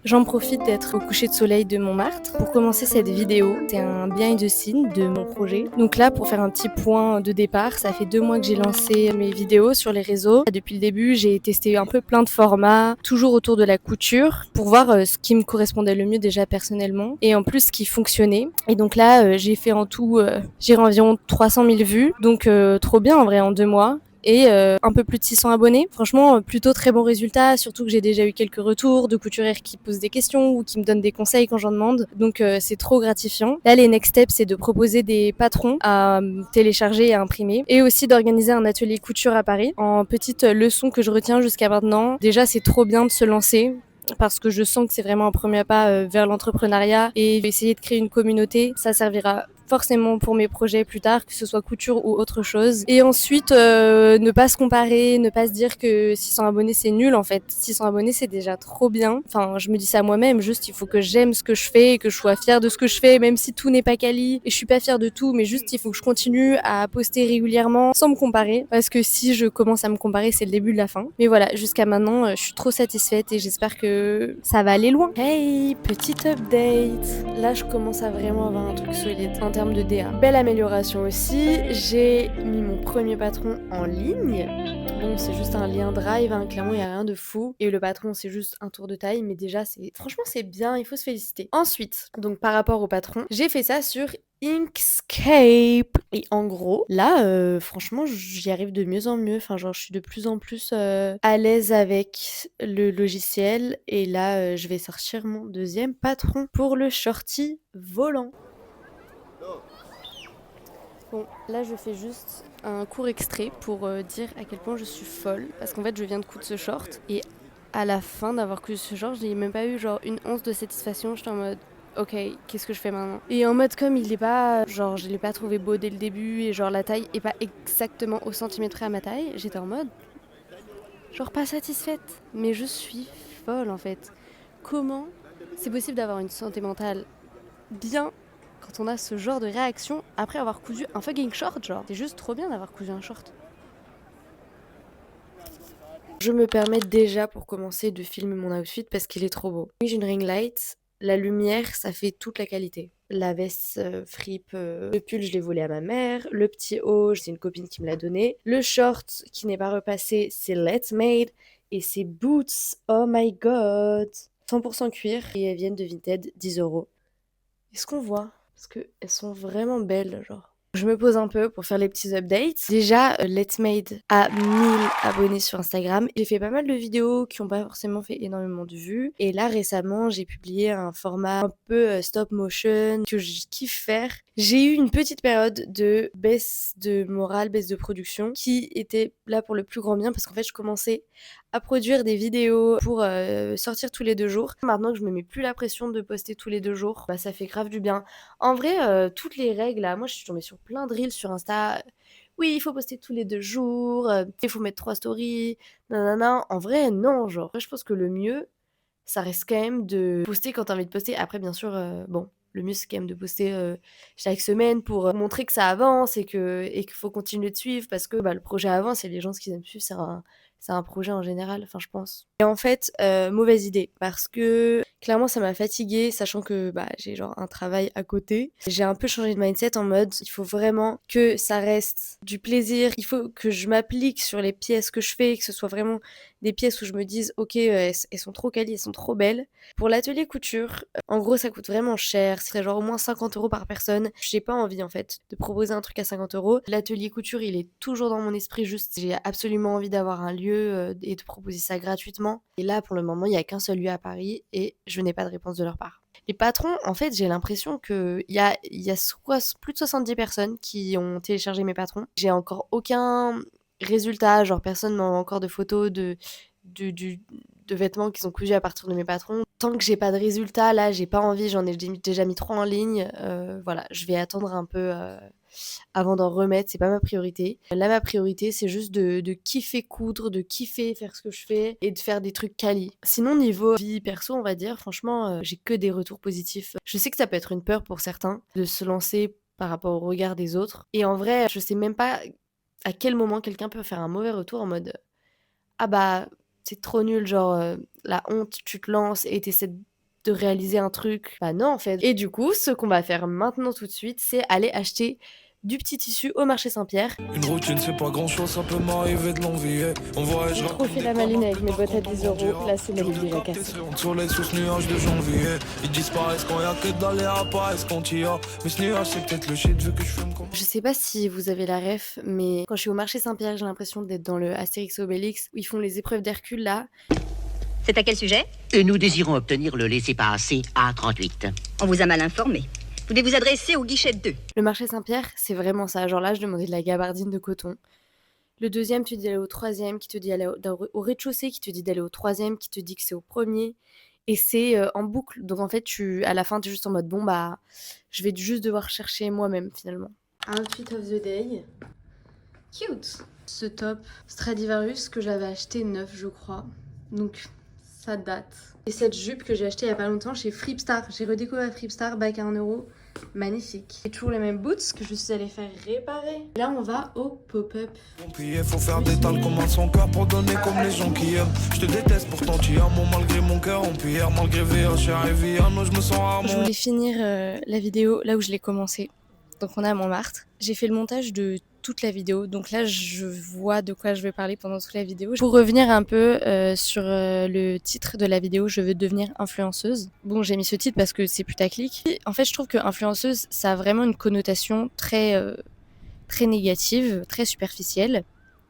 J'en profite d'être au coucher de soleil de Montmartre pour commencer cette vidéo. C'est un behind the scene de mon projet. Donc là, pour faire un petit point de départ, ça fait 2 mois que j'ai lancé mes vidéos sur les réseaux. Depuis le début, j'ai testé un peu plein de formats, toujours autour de la couture, pour voir ce qui me correspondait le mieux déjà personnellement, et en plus ce qui fonctionnait. Et donc là, j'ai fait en tout, j'ai environ 300 000 vues, donc trop bien en vrai en 2 mois. Et un peu plus de 600 abonnés. Franchement, plutôt très bon résultat, surtout que j'ai déjà eu quelques retours de couturières qui posent des questions ou qui me donnent des conseils quand j'en demande. Donc c'est trop gratifiant. Là, les next steps, c'est de proposer des patrons à télécharger et à imprimer, et aussi d'organiser un atelier couture à Paris. En petite leçon que je retiens jusqu'à maintenant, déjà c'est trop bien de se lancer, parce que je sens que c'est vraiment un premier pas vers l'entrepreneuriat, et essayer de créer une communauté, ça servira forcément pour mes projets plus tard, que ce soit couture ou autre chose. Et ensuite, ne pas se comparer, ne pas se dire que 600 abonnés c'est nul en fait. 600 abonnés c'est déjà trop bien. Enfin, je me dis ça à moi-même, juste il faut que j'aime ce que je fais, que je sois fière de ce que je fais, même si tout n'est pas quali. Et je suis pas fière de tout, mais juste il faut que je continue à poster régulièrement sans me comparer. Parce que si je commence à me comparer, c'est le début de la fin. Mais voilà, jusqu'à maintenant, je suis trop satisfaite et j'espère que ça va aller loin. Hey, petite update. Là, je commence à vraiment avoir un truc solide en termes de DA. Belle amélioration aussi. J'ai mis mon premier patron en ligne. Bon, c'est juste un lien Drive, hein. Clairement, il n'y a rien de fou. Et le patron, c'est juste un tour de taille, mais déjà, franchement, c'est bien, il faut se féliciter. Ensuite, donc par rapport au patron, j'ai fait ça sur Inkscape. Et en gros, là, franchement, j'y arrive de mieux en mieux. Enfin, genre, je suis de plus en plus à l'aise avec le logiciel. Et là, je vais sortir mon deuxième patron pour le shorty volant. Bon, là je fais juste un court extrait pour dire à quel point je suis folle. Parce qu'en fait, je viens de coudre ce short. Et à la fin d'avoir cousu ce short, j'ai même pas eu genre une once de satisfaction. J'étais en mode, ok, qu'est-ce que je fais maintenant? Et en mode comme il est pas, genre je l'ai pas trouvé beau dès le début, et genre la taille est pas exactement au centimètre près à ma taille, j'étais en mode, genre pas satisfaite. Mais je suis folle en fait. Comment c'est possible d'avoir une santé mentale bien quand on a ce genre de réaction après avoir cousu un fucking short, genre? C'est juste trop bien d'avoir cousu un short. Je me permets déjà pour commencer de filmer mon outfit parce qu'il est trop beau. Oui, j'ai une ring light, la lumière, ça fait toute la qualité. La veste fripe, le pull, je l'ai volé à ma mère. Le petit haut, c'est une copine qui me l'a donné. Le short qui n'est pas repassé, c'est Let's Made. Et ces boots, oh my god! 100% cuir et elles viennent de Vinted, 10 €. Est-ce qu'on voit? Parce qu'elles sont vraiment belles, genre. Je me pose un peu pour faire les petits updates. Déjà, Let's Made a 1000 abonnés sur Instagram. J'ai fait pas mal de vidéos qui n'ont pas forcément fait énormément de vues. Et là, récemment, j'ai publié un format un peu stop motion que je kiffe faire. J'ai eu une petite période de baisse de morale, baisse de production, qui était là pour le plus grand bien parce qu'en fait, je commençais à produire des vidéos pour sortir tous les 2 jours. Maintenant que je me mets plus la pression de poster tous les 2 jours, bah ça fait grave du bien. En vrai, toutes les règles là, moi je suis tombée sur plein de reels sur Insta. Oui, il faut poster tous les 2 jours, il faut mettre 3 stories, nanana. En vrai, non, genre, je pense que le mieux, ça reste quand même de poster quand t'as envie de poster. Après, bien sûr, bon, le mieux c'est quand même de poster chaque semaine pour montrer que ça avance et qu'il faut continuer de suivre parce que bah, le projet avance et les gens, ce qu'ils aiment suivre, c'est un projet en général, enfin je pense. Et en fait, mauvaise idée parce que clairement ça m'a fatiguée, sachant que bah, j'ai genre un travail à côté. J'ai un peu changé de mindset en mode il faut vraiment que ça reste du plaisir, il faut que je m'applique sur les pièces que je fais, que ce soit vraiment des pièces où je me dise ok, elles sont trop quali, elles sont trop belles. Pour l'atelier couture, en gros ça coûte vraiment cher, c'est genre au moins 50 € par personne. J'ai pas envie en fait de proposer un truc à 50 €. L'atelier couture il est toujours dans mon esprit, juste j'ai absolument envie d'avoir un lieu et de proposer ça gratuitement. Et là pour le moment il y a qu'un seul lieu à Paris et je n'ai pas de réponse de leur part. Les patrons, en fait, j'ai l'impression qu'il y a plus de 70 personnes qui ont téléchargé mes patrons. J'ai encore aucun résultat, genre personne m'envoie encore de photos de vêtements qui sont cousus à partir de mes patrons. Tant que j'ai pas de résultat, là, j'ai pas envie, j'en ai déjà mis 3 en ligne. Voilà, je vais attendre un peu avant d'en remettre, c'est pas ma priorité. Là, ma priorité, c'est juste de kiffer coudre, de kiffer faire ce que je fais et de faire des trucs quali. Sinon, niveau vie perso, on va dire, franchement, j'ai que des retours positifs. Je sais que ça peut être une peur pour certains de se lancer par rapport au regard des autres. Et en vrai, je sais même pas à quel moment quelqu'un peut faire un mauvais retour en mode ah bah c'est trop nul, genre la honte, tu te lances et t'essaies de réaliser un truc. Bah non en fait. Et du coup, ce qu'on va faire maintenant tout de suite, c'est aller acheter du petit tissu au marché Saint-Pierre. Une routine, c'est pas grand chose, ça peut m'arriver de l'envier. On voit, J'ai trop fait la maline avec mes bottes à 10 €. Là, c'est ma déjà cassée. Soleil sous ce nuage de janvier. Ils disparaissent quand y'a que dalle et apparaissent quand y a. Mais ce nuage, c'est peut-être le shit vu que je fume comme. Je sais pas si vous avez la ref, mais quand je suis au marché Saint-Pierre, j'ai l'impression d'être dans le Astérix et Obélix où ils font les épreuves d'Hercule là. C'est à quel sujet? Nous désirons obtenir le laissez-passer A38. On vous a mal informé. Vous devez vous adresser au guichet 2. Le marché Saint-Pierre, c'est vraiment ça. Genre là, je demandais de la gabardine de coton. Le deuxième, tu dis d'aller au troisième, qui te dit d'aller au rez-de-chaussée, qui te dit d'aller au troisième, qui te dit que c'est au premier. Et c'est en boucle. Donc en fait, à la fin, tu es juste en mode bon, bah, je vais juste devoir chercher moi-même finalement. Outfit of the day. Cute. Ce top Stradivarius que j'avais acheté neuf, je crois. Donc ça date. Et cette jupe que j'ai achetée il y a pas longtemps chez Fripstar. J'ai redécouvert Fripstar, bac à 1 €. Magnifique. Et toujours les mêmes boots que je suis allée faire réparer. Là, on va au pop-up. Faut faire des tales comme un son cœur pour donner comme les gens qui aiment. Je te déteste pourtant tu as mon malgré mon cœur en pierre, malgré VH et Viano, je me sens rarement. Je voulais finir la vidéo là où je l'ai commencé. Donc on est à Montmartre. J'ai fait le montage de toute la vidéo, donc là je vois de quoi je vais parler pendant toute la vidéo. Pour revenir un peu sur le titre de la vidéo, je veux devenir influenceuse. Bon, j'ai mis ce titre parce que c'est putaclic. En fait, je trouve que influenceuse, ça a vraiment une connotation très négative, très superficielle,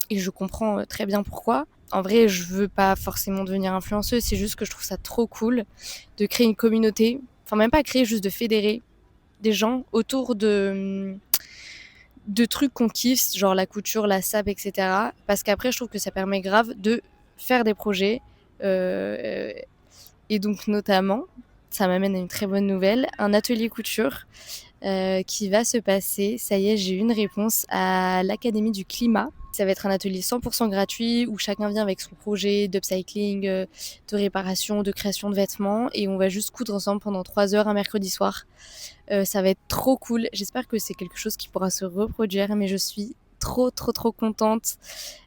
et je comprends très bien pourquoi. En vrai, je veux pas forcément devenir influenceuse, c'est juste que je trouve ça trop cool de créer une communauté, enfin même pas créer, juste de fédérer des gens autour de trucs qu'on kiffe, genre la couture, la sap, etc. Parce qu'après, je trouve que ça permet grave de faire des projets. Et donc, notamment, ça m'amène à une très bonne nouvelle, un atelier couture qui va se passer. Ça y est, j'ai eu une réponse à l'Académie du Climat. Ça va être un atelier 100% gratuit où chacun vient avec son projet d'upcycling, de réparation, de création de vêtements et on va juste coudre ensemble pendant 3 heures un mercredi soir. Ça va être trop cool. J'espère que c'est quelque chose qui pourra se reproduire, mais je suis trop contente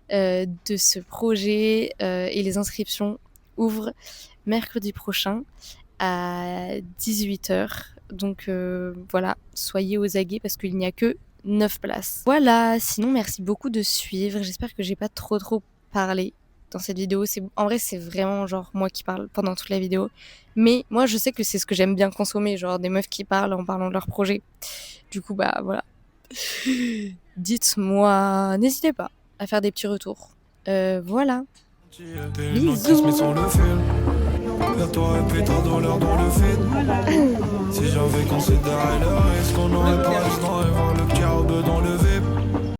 de ce projet et les inscriptions ouvrent mercredi prochain à 18h. Donc voilà, soyez aux aguets parce qu'il n'y a que 9 places. Voilà, sinon merci beaucoup de suivre. J'espère que j'ai pas trop parlé dans cette vidéo. En vrai, c'est vraiment genre moi qui parle pendant toute la vidéo. Mais moi, je sais que c'est ce que j'aime bien consommer, genre des meufs qui parlent en parlant de leur projet. Du coup, bah voilà. Dites-moi, n'hésitez pas à faire des petits retours. Voilà. Bisous. Vers toi et puis ta douleur dans le vide. Si j'avais considéré le risque, on n'aurait pas resté dans les